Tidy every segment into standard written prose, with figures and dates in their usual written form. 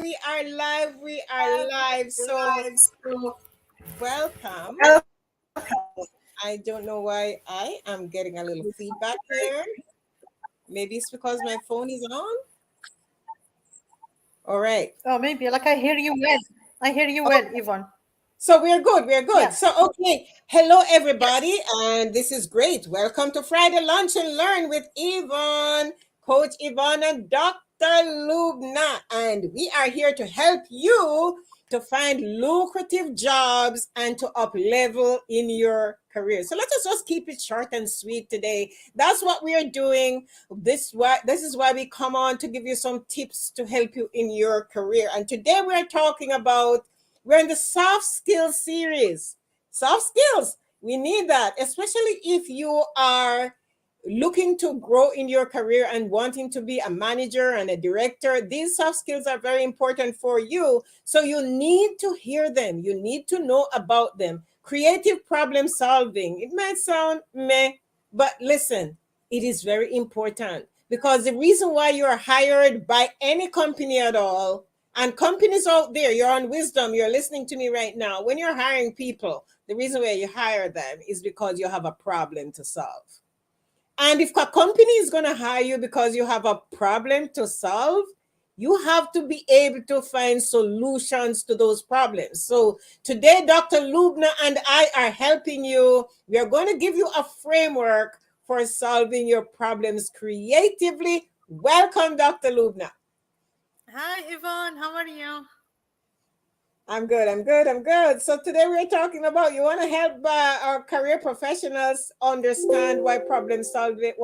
We are live. We are live. So, welcome. I don't know why I am getting a little feedback here. Maybe it's because my phone is on. All right. Oh, maybe. Like I hear you well. I hear you well, Yvonne. So we're good. We're good. Yeah. So, okay. Hello, everybody. And this is great. Welcome to Friday Lunch and Learn with Yvonne, Coach Yvonne, and Dr. Loubna. And we are here to help you to find lucrative jobs and to up level in your career. So let us just keep it short and sweet today. That's what we are doing. This is why we come on to give you some tips to help you in your career. And today we are talking about, we're in the soft skills series. Soft skills, we need that, especially if you are looking to grow in your career and wanting to be a manager and a director. These soft skills are very important for you. So you need to hear them. You need to know about them. Creative problem solving. It might sound meh, but listen, it is very important, because the reason why you are hired by any company at all, and companies out there, you're on Wisdom, you're listening to me right now. When you're hiring people, the reason why you hire them is because you have a problem to solve. And if a company is going to hire you because you have a problem to solve, you have to be able to find solutions to those problems. So today, Dr. Loubna and I are helping you. We are going to give you a framework for solving your problems creatively. Welcome, Dr. Loubna. Hi, Yvonne. How are you? I'm good. So today we're talking about, you want to help our career professionals understand what problem solving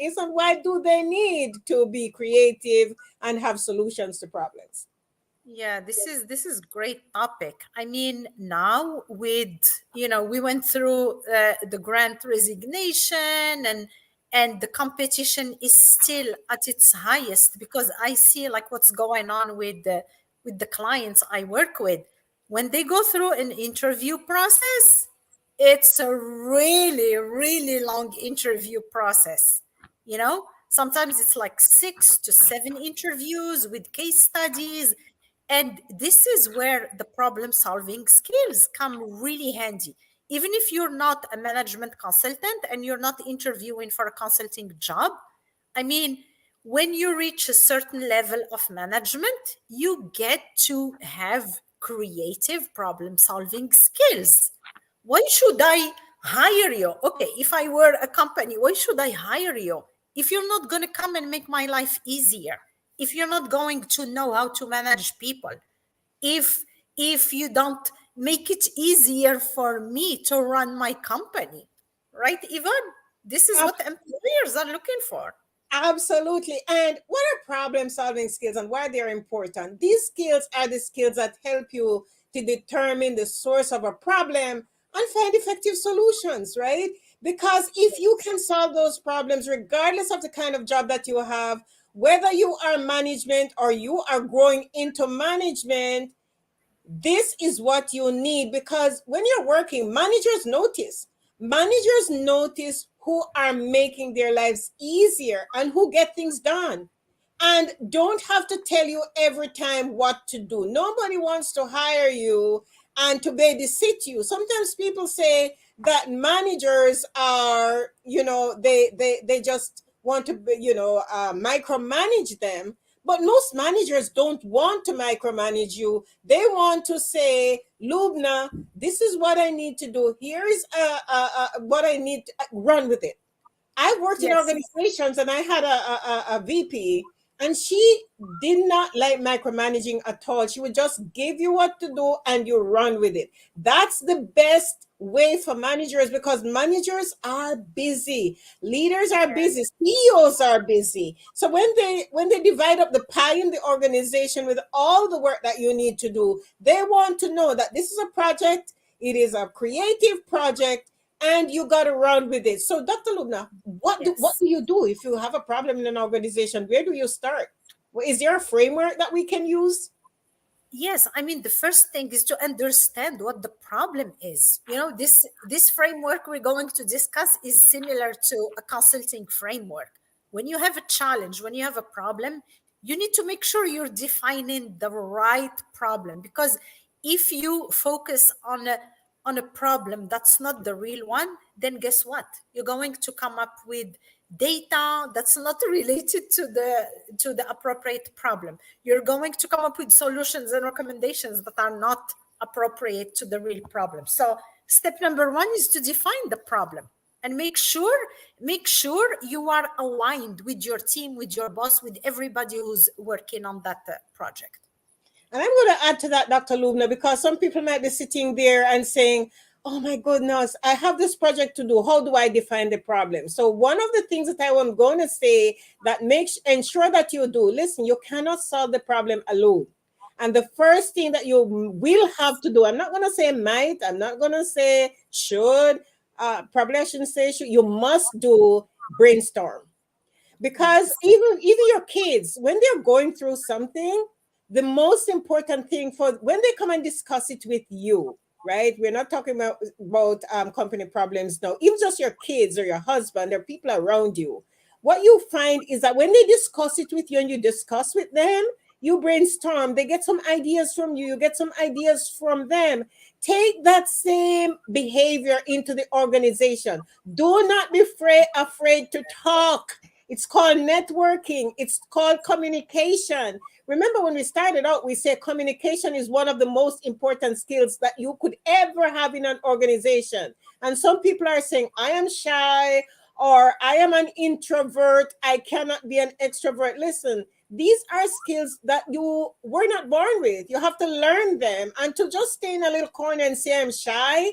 is, and why do they need to be creative and have solutions to problems. Yeah, this is great topic. I mean, now with we went through the grant resignation, and the competition is still at its highest, because I see like what's going on with the clients I work with. When they go through an interview process, it's a really, really long interview process. Sometimes it's like 6 to 7 interviews with case studies. And this is where the problem solving skills come really handy. Even if you're not a management consultant and you're not interviewing for a consulting job, I mean, when you reach a certain level of management, you get to have creative problem solving skills. Why should I hire you? Okay, if I were a company, why should I hire you? If you're not going to come and make my life easier, if you're not going to know how to manage people, if you don't make it easier for me to run my company, right, Yvonne? This is what employers are looking for. Absolutely. And what are problem solving skills and why they're important? These skills are the skills that help you to determine the source of a problem and find effective solutions, right? Because if you can solve those problems, regardless of the kind of job that you have, whether you are management or you are growing into management, this is what you need. Because when you're working, managers notice who are making their lives easier and who get things done, and don't have to tell you every time what to do. Nobody wants to hire you and to babysit you. Sometimes people say that managers are, they just want to, micromanage them. But most managers don't want to micromanage you. They want to say, Loubna, this is what I need to do. Here is what I need to run with it. I worked in organizations, and I had a VP, and she did not like micromanaging at all. She would just give you what to do and you run with it. That's the best way for managers, because managers are busy, leaders are busy, CEOs are busy. So when they divide up the pie in the organization with all the work that you need to do, they want to know that this is a project, it is a creative project, and you got to run with it. So, Dr. Loubna, what do you do if you have a problem in an organization? Where do you start? Is there a framework that we can use? Yes, I mean, the first thing is to understand what the problem is. This framework we're going to discuss is similar to a consulting framework. When you have a challenge, when you have a problem, you need to make sure you're defining the right problem, because if you focus on a problem that's not the real one, then guess what? You're going to come up with data that's not related to the appropriate problem. You're going to come up with solutions and recommendations that are not appropriate to the real problem. So step number one is to define the problem and make sure you are aligned with your team, with your boss, with everybody who's working on that project. And I'm going to add to that, Dr. Loubna, because some people might be sitting there and saying, oh my goodness, I have this project to do. How do I define the problem? So one of the things that I am going to say that ensure that you do, listen, you cannot solve the problem alone. And the first thing that you will have to do, I'm not going to say might, I'm not going to say should, probably I shouldn't say should, you must do brainstorm. Because even your kids, when they're going through something, the most important thing for when they come and discuss it with you, right? We're not talking about company problems now. Even just your kids or your husband or people around you, what you find is that when they discuss it with you and you discuss with them, you brainstorm, they get some ideas from you, you get some ideas from them. Take that same behavior into the organization. Do not be afraid to talk. It's called networking. It's called communication. Remember when we started out, we said communication is one of the most important skills that you could ever have in an organization. And some people are saying, I am shy, or I am an introvert, I cannot be an extrovert. Listen, these are skills that you were not born with. You have to learn them. And to just stay in a little corner and say I'm shy,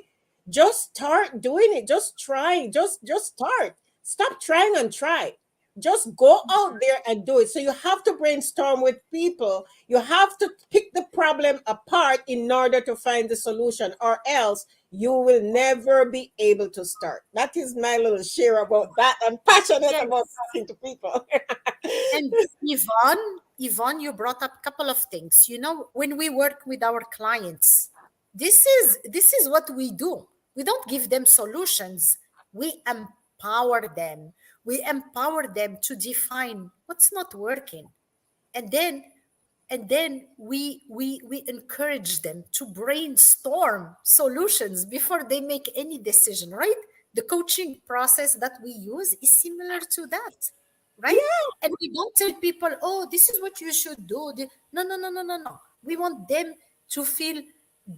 just start doing it. Just try. Just start. Stop trying and try. Just go out there and do it. So you have to brainstorm with people. You have to pick the problem apart in order to find the solution, or else you will never be able to start. That is my little share about that. I'm passionate about talking to people. And Yvonne, you brought up a couple of things. You know, when we work with our clients, this is what we do. We don't give them solutions. We empower them. We empower them to define what's not working. And then we encourage them to brainstorm solutions before they make any decision, right? The coaching process that we use is similar to that, right? Yeah. And we don't tell people, oh, this is what you should do. No. We want them to feel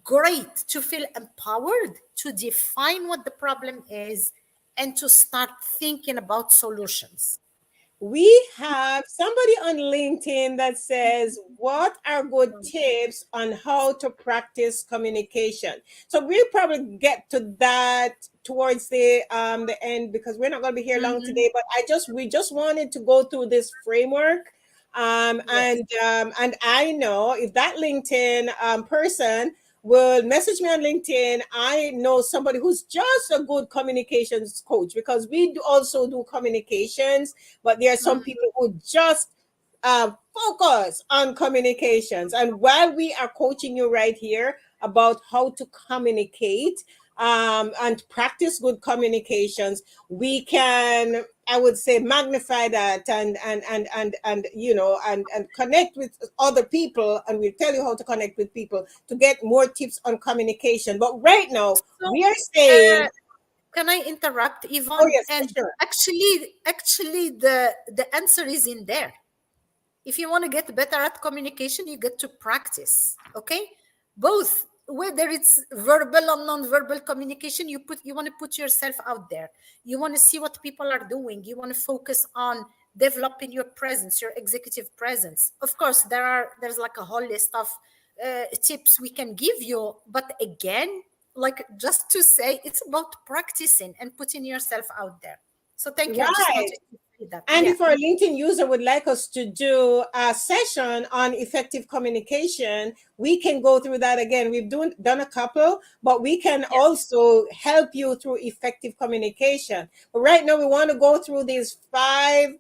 great, to feel empowered, to define what the problem is, and to start thinking about solutions. We have somebody on LinkedIn that says, what are good tips on how to practice communication? So we'll probably get to that towards the end, because we're not going to be here long today, but we just wanted to go through this framework. And I know if that LinkedIn person will message me on LinkedIn, I know somebody who's just a good communications coach, because we also do communications, but there are some people who just focus on communications. And while we are coaching you right here about how to communicate and practice good communications, we can, I would say, magnify that and connect with other people, and we'll tell you how to connect with people to get more tips on communication. But right now, we are saying, can I interrupt, Yvonne? Oh yes, and sure. actually the answer is in there. If you want to get better at communication, you get to practice. Okay, both, whether it's verbal or non-verbal communication, you want to put yourself out there. You want to see what people are doing. You want to focus on developing your presence, your executive presence. Of course, there's like a whole list of tips we can give you, but again, like, just to say, it's about practicing and putting yourself out there. So thank you. I just wanted to say that. And if our LinkedIn user would like us to do a session on effective communication, we can go through that again. We've done a couple, but we can also help you through effective communication. But right now, we want to go through these 5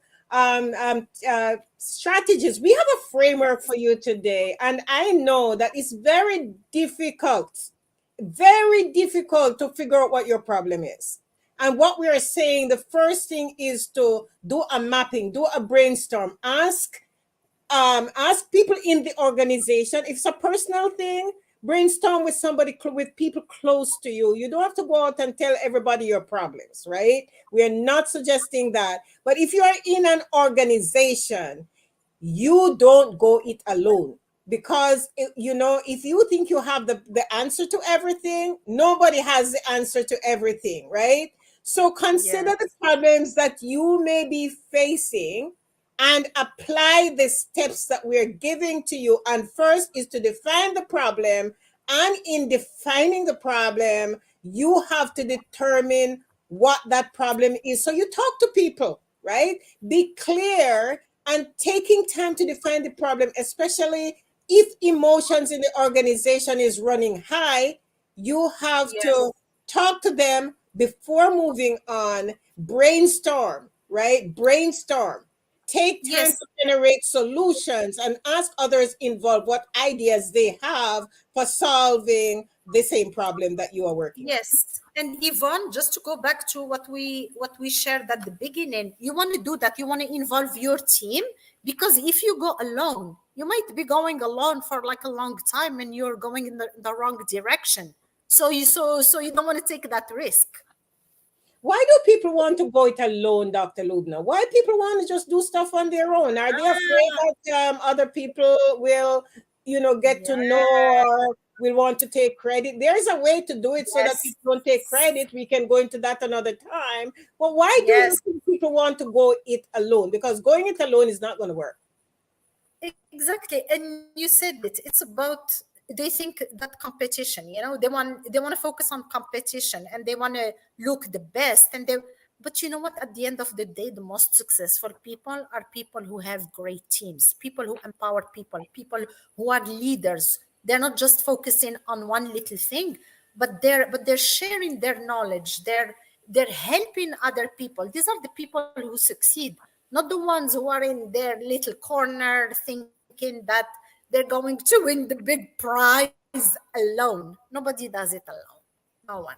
strategies. We have a framework for you today, and I know that it's very difficult to figure out what your problem is. And what we are saying, the first thing is to do a mapping, do a brainstorm, ask ask people in the organization. If it's a personal thing, brainstorm with somebody, with people close to you. You don't have to go out and tell everybody your problems, right? We are not suggesting that. But if you are in an organization, you don't go it alone, because if you think you have the answer to everything, nobody has the answer to everything, right? So consider the Yes. problems that you may be facing and apply the steps that we're giving to you. And first is to define the problem, and in defining the problem, you have to determine what that problem is. So you talk to people, right? Be clear, and taking time to define the problem, especially if emotions in the organization is running high, you have to Yes. talk to them before moving on. Brainstorm, right? Brainstorm. Take time Yes. to generate solutions and ask others involved what ideas they have for solving the same problem that you are working on. Yes, and Yvonne, just to go back to what we shared at the beginning, you want to do that. You want to involve your team, because if you go alone, you might be going alone for like a long time, and you're going in the wrong direction. So you don't want to take that risk. Why do people want to go it alone, Dr. Loubna? Why people want to just do stuff on their own? Are they afraid Ah, that other people will, get to know, yeah, or will want to take credit? There's a way to do it so that yes, people don't take credit. We can go into that another time. But why do you yes. think people want to go it alone? Because going it alone is not going to work. Exactly, and you said it. It's about, they think that competition. They want to focus on competition, and they want to look the best. But you know what? At the end of the day, the most successful people are people who have great teams, people who empower people who are leaders. They're not just focusing on one little thing, but they're sharing their knowledge. They're helping other people. These are the people who succeed, not the ones who are in their little corner thinking that they're going to win the big prize alone. Nobody does it alone. No one.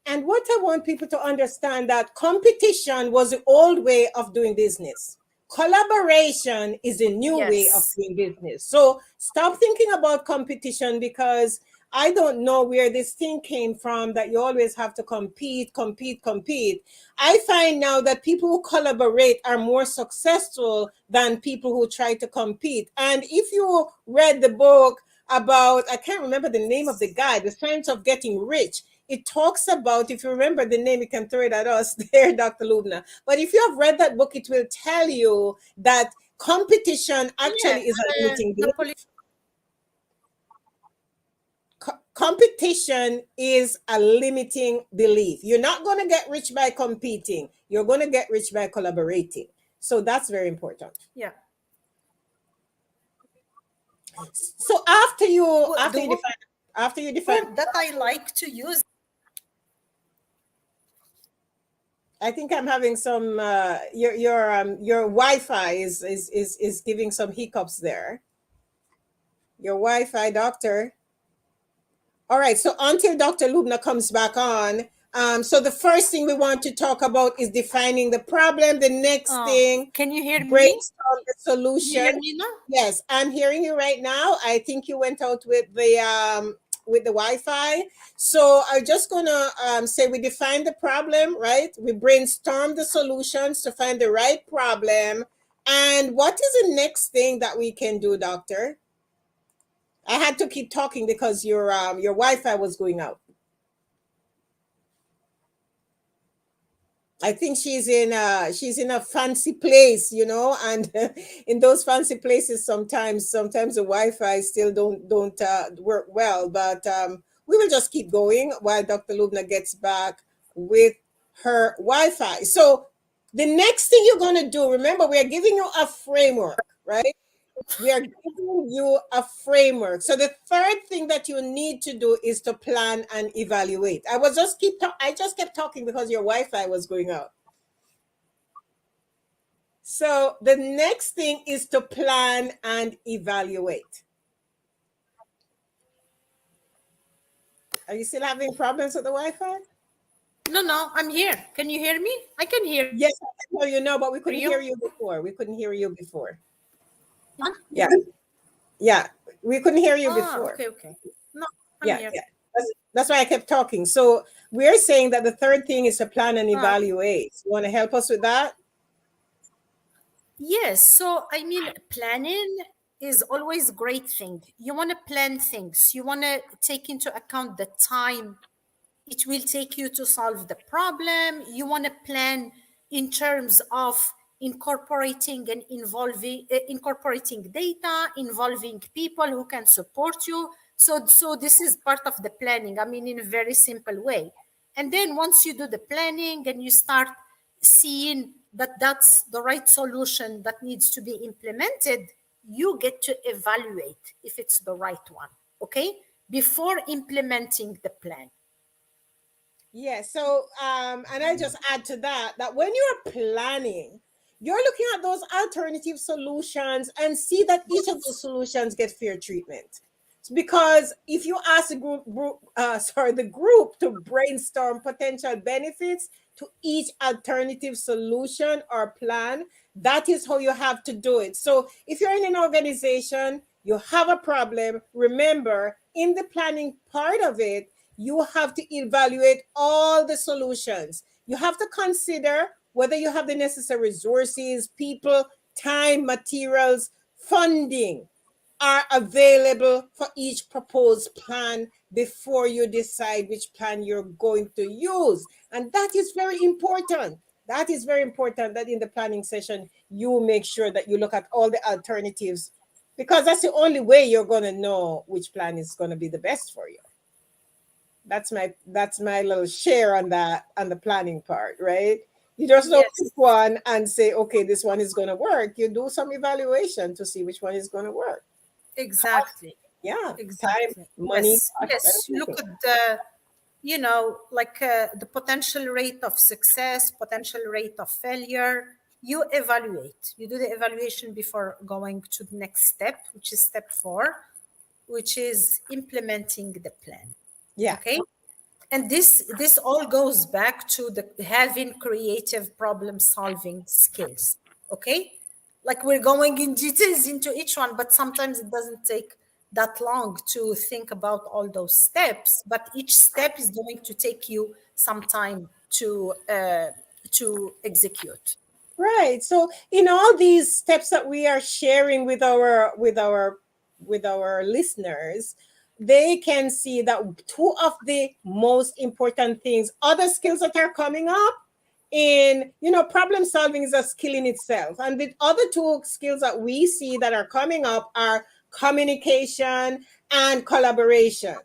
And what I want people to understand, that competition was the old way of doing business. Collaboration is a new way of Yes. doing business. So stop thinking about competition, because I don't know where this thing came from that you always have to compete, compete, compete. I find now that people who collaborate are more successful than people who try to compete. And if you read the book about, I can't remember the name of the guy, The Science of Getting Rich, it talks about, if you remember the name, you can throw it at us there, Dr. Loubna. But if you have read that book, it will tell you that competition Yeah. actually is a Uh, limiting the belief. Competition is a limiting belief. You're not going to get rich by competing. You're going to get rich by collaborating. So that's very important. yeah. So after you The word after you define, that I like to use. I think I'm having some your Wi-Fi is giving some hiccups there. Your Wi-Fi, doctor. All right, so until Dr. Loubna comes back on, so the first thing we want to talk about is defining the problem. The next Oh, thing, can you hear me? brainstorm the Can you hear solution. me now? Yes, I'm hearing you right now. I think you went out with the Wi-Fi. So I'm just gonna say we define the problem, right? We brainstorm the solutions to find the right problem. And what is the next thing that we can do, doctor? I had to keep talking because your Wi-Fi was going out. I think she's in a fancy place, and in those fancy places sometimes the Wi-Fi still don't work well. But we will just keep going while Dr. Loubna gets back with her Wi-Fi. So the next thing you're gonna do, remember, we are giving you a framework, right? We are giving you a framework. So the third thing that you need to do is to plan and evaluate. I just kept talking because your Wi-Fi was going out. So the next thing is to plan and evaluate. Are you still having problems with the Wi-Fi? No, no, I'm here. Can you hear me? I can hear Yes, I can hear you now, but we couldn't you. hear you before. We couldn't hear you before. Yeah. Yeah. We couldn't hear you Ah, before. okay, okay. No, I'm Yeah. here. Yeah. That's why I kept talking. So we're saying that the third thing is to plan and Ah, evaluate. You want to help us with that? yes. So, I mean, planning is always a great thing. You want to plan things. You want to take into account the time it will take you to solve the problem. You want to plan in terms of incorporating and incorporating data, involving people who can support you. So this is part of the planning. I mean, in a very simple way. And then once you do the planning and you start seeing that that's the right solution that needs to be implemented, you get to evaluate if it's the right one. Okay, before implementing the plan. Yeah. So, and I just add to that that when you're planning, you're looking at those alternative solutions and see that each of those solutions get fair treatment. Because if you ask the the group to brainstorm potential benefits to each alternative solution or plan, that is how you have to do it. So if you're in an organization, you have a problem, remember in the planning part of it, you have to evaluate all the solutions. You have to consider whether you have the necessary resources, people, time, materials, funding are available for each proposed plan before you decide which plan you're going to use. And that is very important. That is very important that in the planning session, you make sure that you look at all the alternatives because that's the only way you're going to know which plan is going to be the best for you. That's my little share on that on the planning part, right? You just don't pick Yes, one and say, okay, this one is going to work. You do some evaluation to see which one is going to work. exactly. Yeah, time, Exactly. money, Yes. cost, and Yes. Look everything. at the, like the potential rate of success, potential rate of failure. You evaluate. You do the evaluation before going to the next step, which is step 4, which is implementing the plan. Yeah. Okay. And this all goes back to the having creative problem solving skills. Okay, like we're going in details into each one, but sometimes it doesn't take that long to think about all those steps, but each step is going to take you some time to execute. Right. So in all these steps that we are sharing with our listeners, they can see that two of the most important things, other skills that are coming up in, problem solving is a skill in itself. And the other two skills that we see that are coming up are communication and collaboration.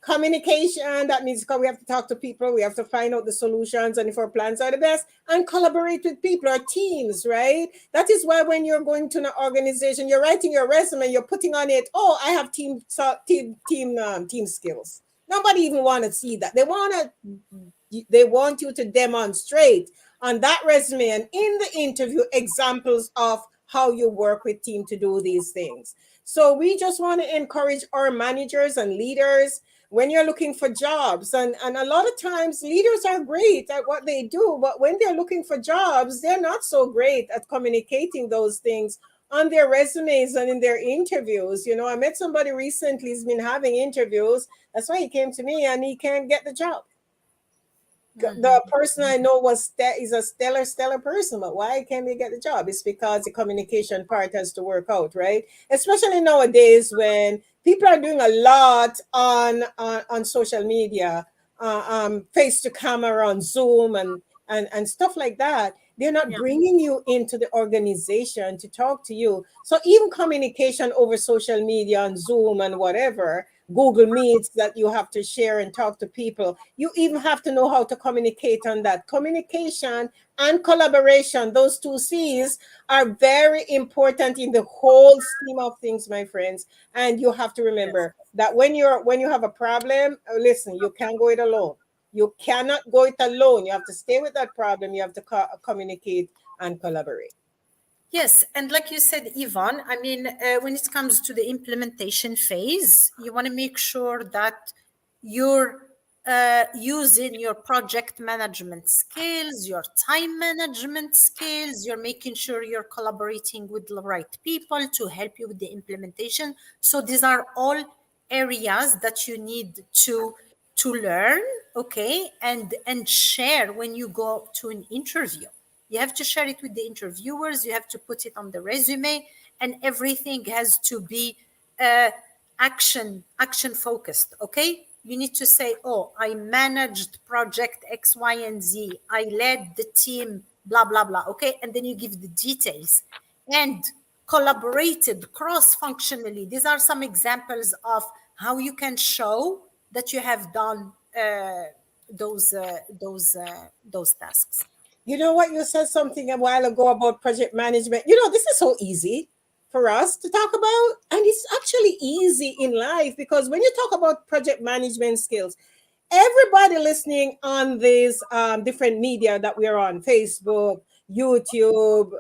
Communication, that means we have to talk to people, we have to find out the solutions and if our plans are the best, and collaborate with people, our teams, right? That is why when you're going to an organization, you're writing your resume, you're putting on it, oh, I have team skills. Nobody even want to see that. They want you to demonstrate on that resume and in the interview examples of how you work with team to do these things. So we just want to encourage our managers and leaders when you're looking for jobs. And a lot of times leaders are great at what they do, but when they're looking for jobs, they're not so great at communicating those things on their resumes and in their interviews. I met somebody recently, he's been having interviews. That's why he came to me and he can't get the job. The person I know is a stellar person, but why can't they get the job? It's because the communication part has to work out, right? Especially nowadays when people are doing a lot on social media, face to camera on Zoom and stuff like that. They're not Yeah. bringing you into the organization to talk to you. So even communication over social media on Zoom and whatever, Google Meets that you have to share and talk to people. You even have to know how to communicate on that. Communication and collaboration, those two C's are very important in the whole scheme of things, my friends. And you have to Yes. remember that when you have a problem, listen, you can't go it alone. You cannot go it alone. You have to stay with that problem. You have to communicate and collaborate. Yes, and like you said, Yvonne, I mean, when it comes to the implementation phase, you want to make sure that you're using your project management skills, your time management skills, you're making sure you're collaborating with the right people to help you with the implementation. So these are all areas that you need to learn, okay, and share when you go to an interview. You have to share it with the interviewers, you have to put it on the resume, and everything has to be uh, action focused, okay? You need to say, oh, I managed project X, Y, and Z. I led the team, blah, blah, blah, okay? And then you give the details. And collaborated cross-functionally. These are some examples of how you can show that you have done those tasks. You know what? You said something a while ago about project management. You know, this is so easy for us to talk about. And it's actually easy in life because when you talk about project management skills, everybody listening on these different media that we're on, Facebook, YouTube,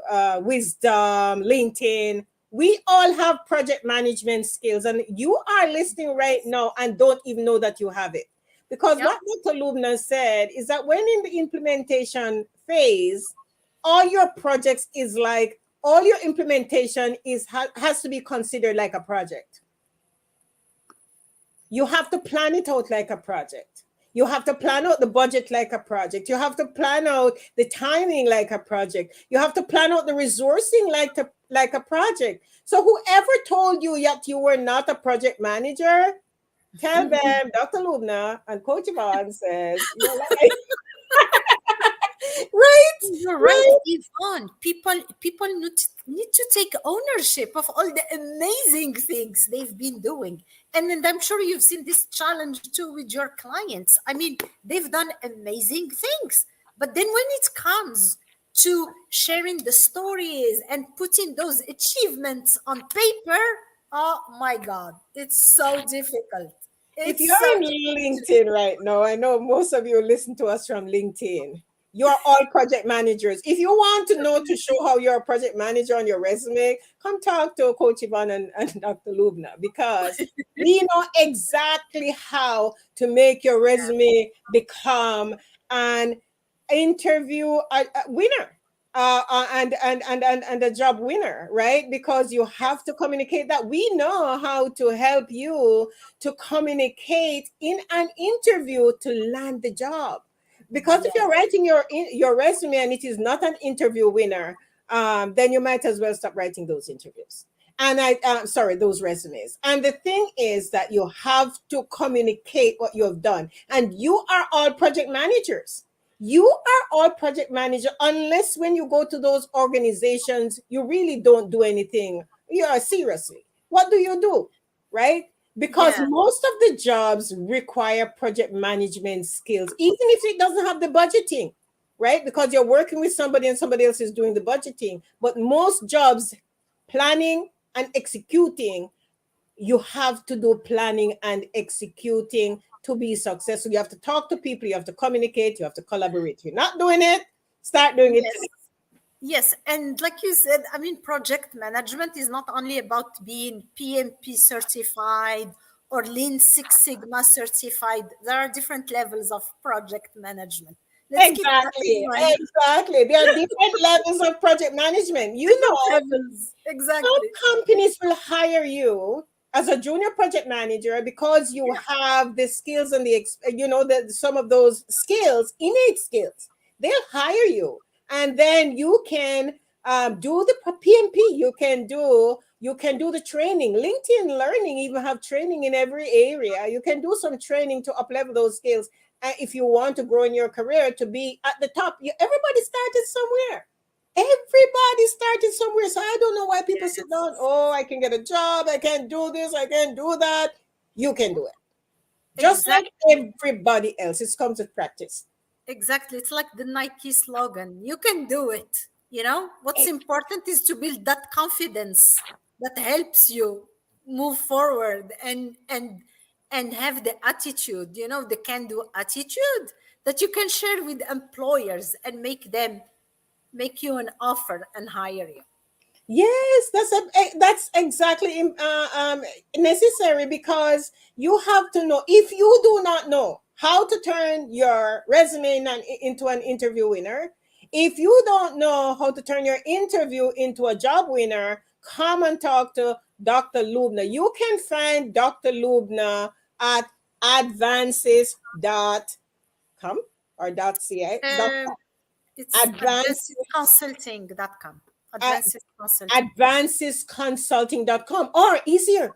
Wisdom, LinkedIn, we all have project management skills. And you are listening right now and don't even know that you have it. Because Yep. what Dr. Loubna said is that when in the implementation phase, all your projects is like, all your implementation is has to be considered like a project. You have to plan it out like a project. You have to plan out the budget like a project. You have to plan out the timing like a project. You have to plan out the resourcing like a project. So whoever told you that you were not a project manager, tell them Dr. Loubna and Coach Yvonne says you're like, right, You're right, right. Yvonne. People need to take ownership of all the amazing things they've been doing. And I'm sure you've seen this challenge too with your clients. I mean, they've done amazing things. But then when it comes to sharing the stories and putting those achievements on paper, oh my God, it's so difficult. If It's so you're in difficult. LinkedIn right now, I know most of you listen to us from LinkedIn. You're all project managers. If you want to know to show how you're a project manager on your resume, come talk to Coach Yvonne and Dr. Loubna because we know exactly how to make your resume become an interview a winner. And a job winner, right? Because you have to communicate that. We know how to help you to communicate in an interview to land the job. Because if Yes. you're writing your resume and it is not an interview winner, then you might as well stop writing those interviews. And sorry, those resumes. And the thing is that you have to communicate what you have done. And you are all project managers. You are all project manager unless when you go to those organizations, you really don't do anything. Yeah, seriously. What do you do? Right? Because Yeah. most of the jobs require project management skills, even if it doesn't have the budgeting, right? Because you're working with somebody and somebody else is doing the budgeting. But most jobs, planning and executing, you have to do planning and executing to be successful. You have to talk to people, you have to communicate, you have to collaborate. If you're not doing it, start doing it Yes. today. Yes, and like you said, I mean, project management is not only about being PMP certified or Lean Six Sigma certified. There are different levels of project management. Let's keep that in Exactly, mind. exactly. There are different levels of project management. You Different know, levels, some exactly. companies will hire you as a junior project manager because you Yeah. have the skills and some of those skills, innate skills. They'll hire you, and then you can do the PMP. You can do the training. LinkedIn Learning even have training in every area. You can do some training to up level those skills. If you want to grow in your career to be at the top, everybody started somewhere. Everybody started somewhere. So I don't know why people sit down. Yes, Oh, I can get a job. I can do this. I can do that. You can do it. Just like exactly. everybody else. It's comes with practice. Exactly. It's like the Nike slogan. You can do it. You know, what's important is to build that confidence that helps you move forward and have the attitude, the can-do attitude that you can share with employers and make you an offer and hire you. Yes, that's exactly necessary because you have to know. If you do not know, how to turn your resume into an interview winner. If you don't know how to turn your interview into a job winner, come and talk to Dr. Loubna. You can find Dr. Loubna at advances.com or .ca. Um, it's Advances, advancedconsulting.com. at Advanced Consulting. advancesconsulting.com, or easier,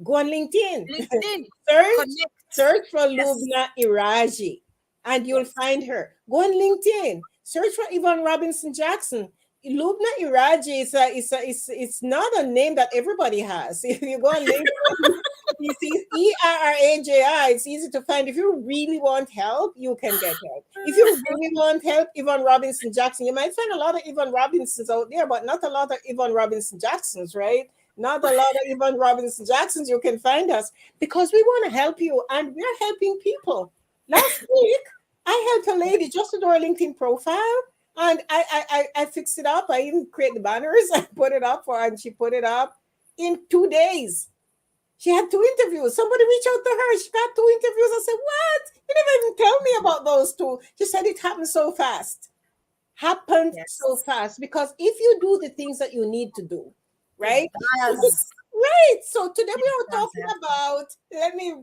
go on LinkedIn. LinkedIn. search Connect. search for Yes. Loubna Erraji and you'll Yes. find her. Go on LinkedIn, search for Yvonne Robinson Jackson. Loubna Erraji it's not a name that everybody has. If you go on LinkedIn, you see Erraji. It's easy to find. If you really want help, you can get help. If you really want help, Yvonne Robinson Jackson, you might find a lot of Yvonne Robinsons out there, but not a lot of Yvonne Robinson Jacksons, right? Not a lot of Yvonne Robinson Jacksons. You can find us because we want to help you and we're helping people. Last week, I helped a lady just to do her LinkedIn profile and I fixed it up. I even create the banners. I put it up for her and she put it up in 2 days. She had 2 interviews. Somebody reached out to her. She got 2 interviews. I said, "What? You never even tell me about those two." She said it happened so fast. Happened so Yes. fast because if you do the things that you need to do, right? It does. Right. So today we It are does talking happen. about,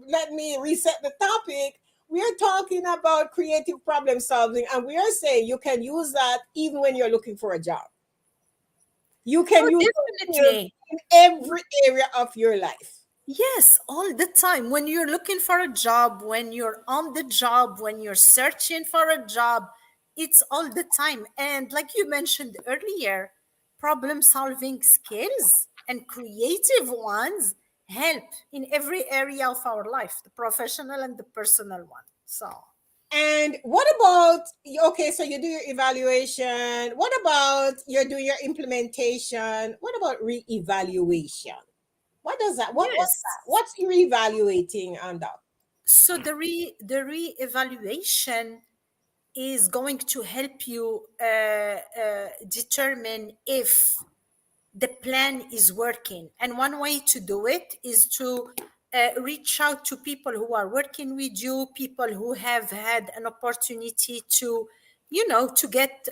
let me reset the topic. We are talking about creative problem solving, and we are saying you can use that even when you're looking for a job. You can Oh, use those skills definitely. in every area of your life. Yes, all the time. When you're looking for a job, when you're on the job, when you're searching for a job, it's all the time. And like you mentioned earlier, problem solving skills and creative ones help in every area of our life, the professional and the personal one. So, And what about, okay, so you do your evaluation. What about you're doing your implementation? What about re-evaluation? What does that, what's yes. that? What's re-evaluating, Doc? So the re-evaluation is going to help you determine if the plan is working. And one way to do it is to reach out to people who are working with you, people who have had an opportunity to, to get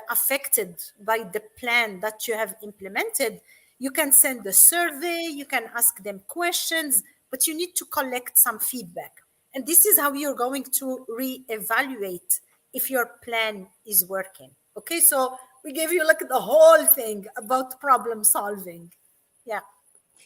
affected by the plan that you have implemented. You can send a survey, you can ask them questions, but you need to collect some feedback. And this is how you're going to re-evaluate if your plan is working. Okay, so we gave you like the whole thing about problem solving. Yeah.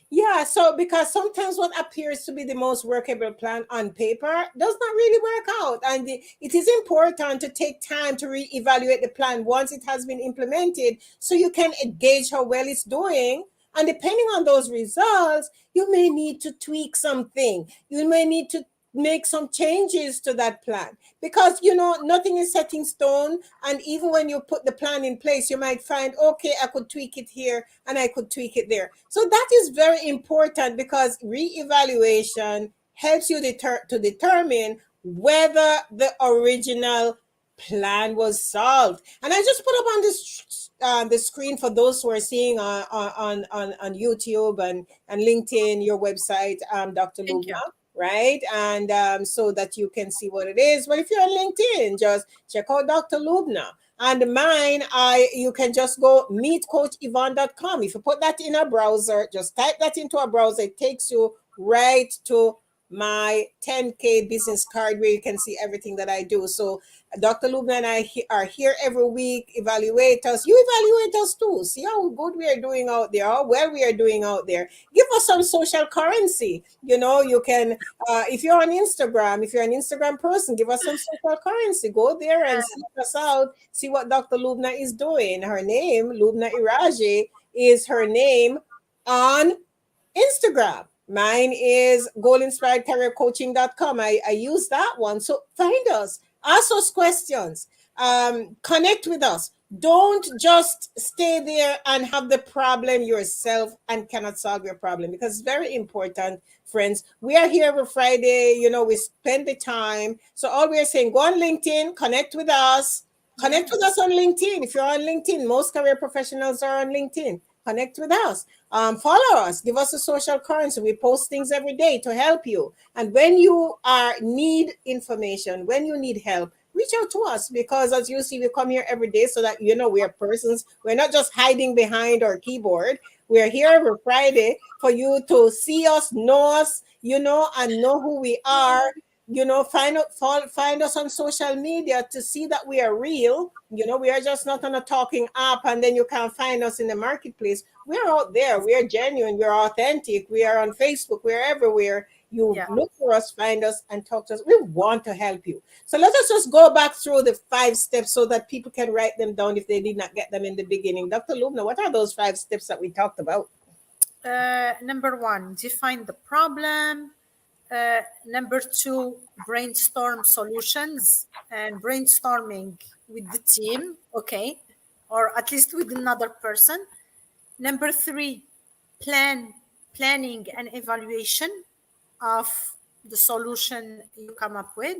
Yeah, so because sometimes what appears to be the most workable plan on paper does not really work out. And it is important to take time to re-evaluate the plan once it has been implemented so you can gauge how well it's doing. And depending on those results, you may need to tweak something. You may need to make some changes to that plan because nothing is set in stone, and even when you put the plan in place you might find, okay, I could tweak it here and I could tweak it there. So that is very important because re-evaluation helps you to determine whether the original plan was solved. And I just put up on this the screen for those who are seeing on YouTube and LinkedIn your website, Dr. Thank you. Loubna, right? And so that you can see what it is. But if you're on LinkedIn, just check out Dr. Loubna. And mine, you can just go meetcoachyvonne.com. If you put that in a browser, just type that into a browser, it takes you right to my 10K business card where you can see everything that I do. So Dr. Loubna and I are here every week, evaluate us. You evaluate us too. See how good we are doing out there, how well we are doing out there. Give us some social currency. You can, if you're on Instagram, if you're an Instagram person, give us some social currency. Go there and see us out. See what Dr. Loubna is doing. Her name, Loubna Erraji, is her name on Instagram. Mine is goalinspiredcareercoaching.com. I use that one. So find us, ask us questions, connect with us. Don't just stay there and have the problem yourself and cannot solve your problem, because it's very important, friends. We are here every Friday. We spend the time. So all we are saying, go on LinkedIn, connect with us, Connect with us Yes. on LinkedIn. If you're on LinkedIn, most career professionals are on LinkedIn. Connect with us. Follow us. Give us a social currency. We post things every day to help you. And when you are need information, when you need help, reach out to us, because as you see, we come here every day so that we are persons. We're not just hiding behind our keyboard. We're here every Friday for you to see us, know us, and know who we are. Find us on social media to see that we are real. We are just not on a talking app and then you can't find us in the marketplace. We're out there. We are genuine. We're authentic. We are on Facebook. We're everywhere. You Yeah. look for us, find us, and talk to us. We want to help you. So let us just go back through the 5 steps so that people can write them down if they did not get them in the beginning. Dr. Loubna, what are those 5 steps that we talked about? Number one, define the problem. Number two, brainstorm solutions and brainstorming with the team, okay, or at least with another person. Number three, planning and evaluation of the solution you come up with.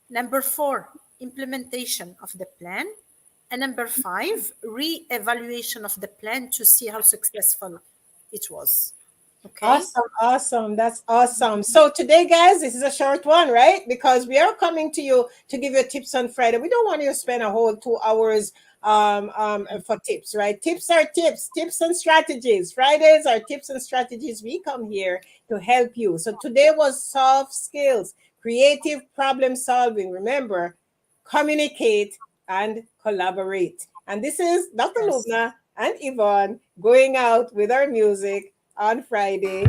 Number four, implementation of the plan. And number five, re-evaluation of the plan to see how successful it was. Okay. Awesome, awesome. That's awesome. So today, guys, this is a short one, right? Because we are coming to you to give you tips on Friday. We don't want you to spend a whole 2 hours for tips, right? Tips are tips and strategies. Fridays are tips and strategies. We come here to help you. So today was soft skills, creative problem solving. Remember, communicate and collaborate. And this is Dr. Yes. Loubna and Yvonne going out with our music on Friday.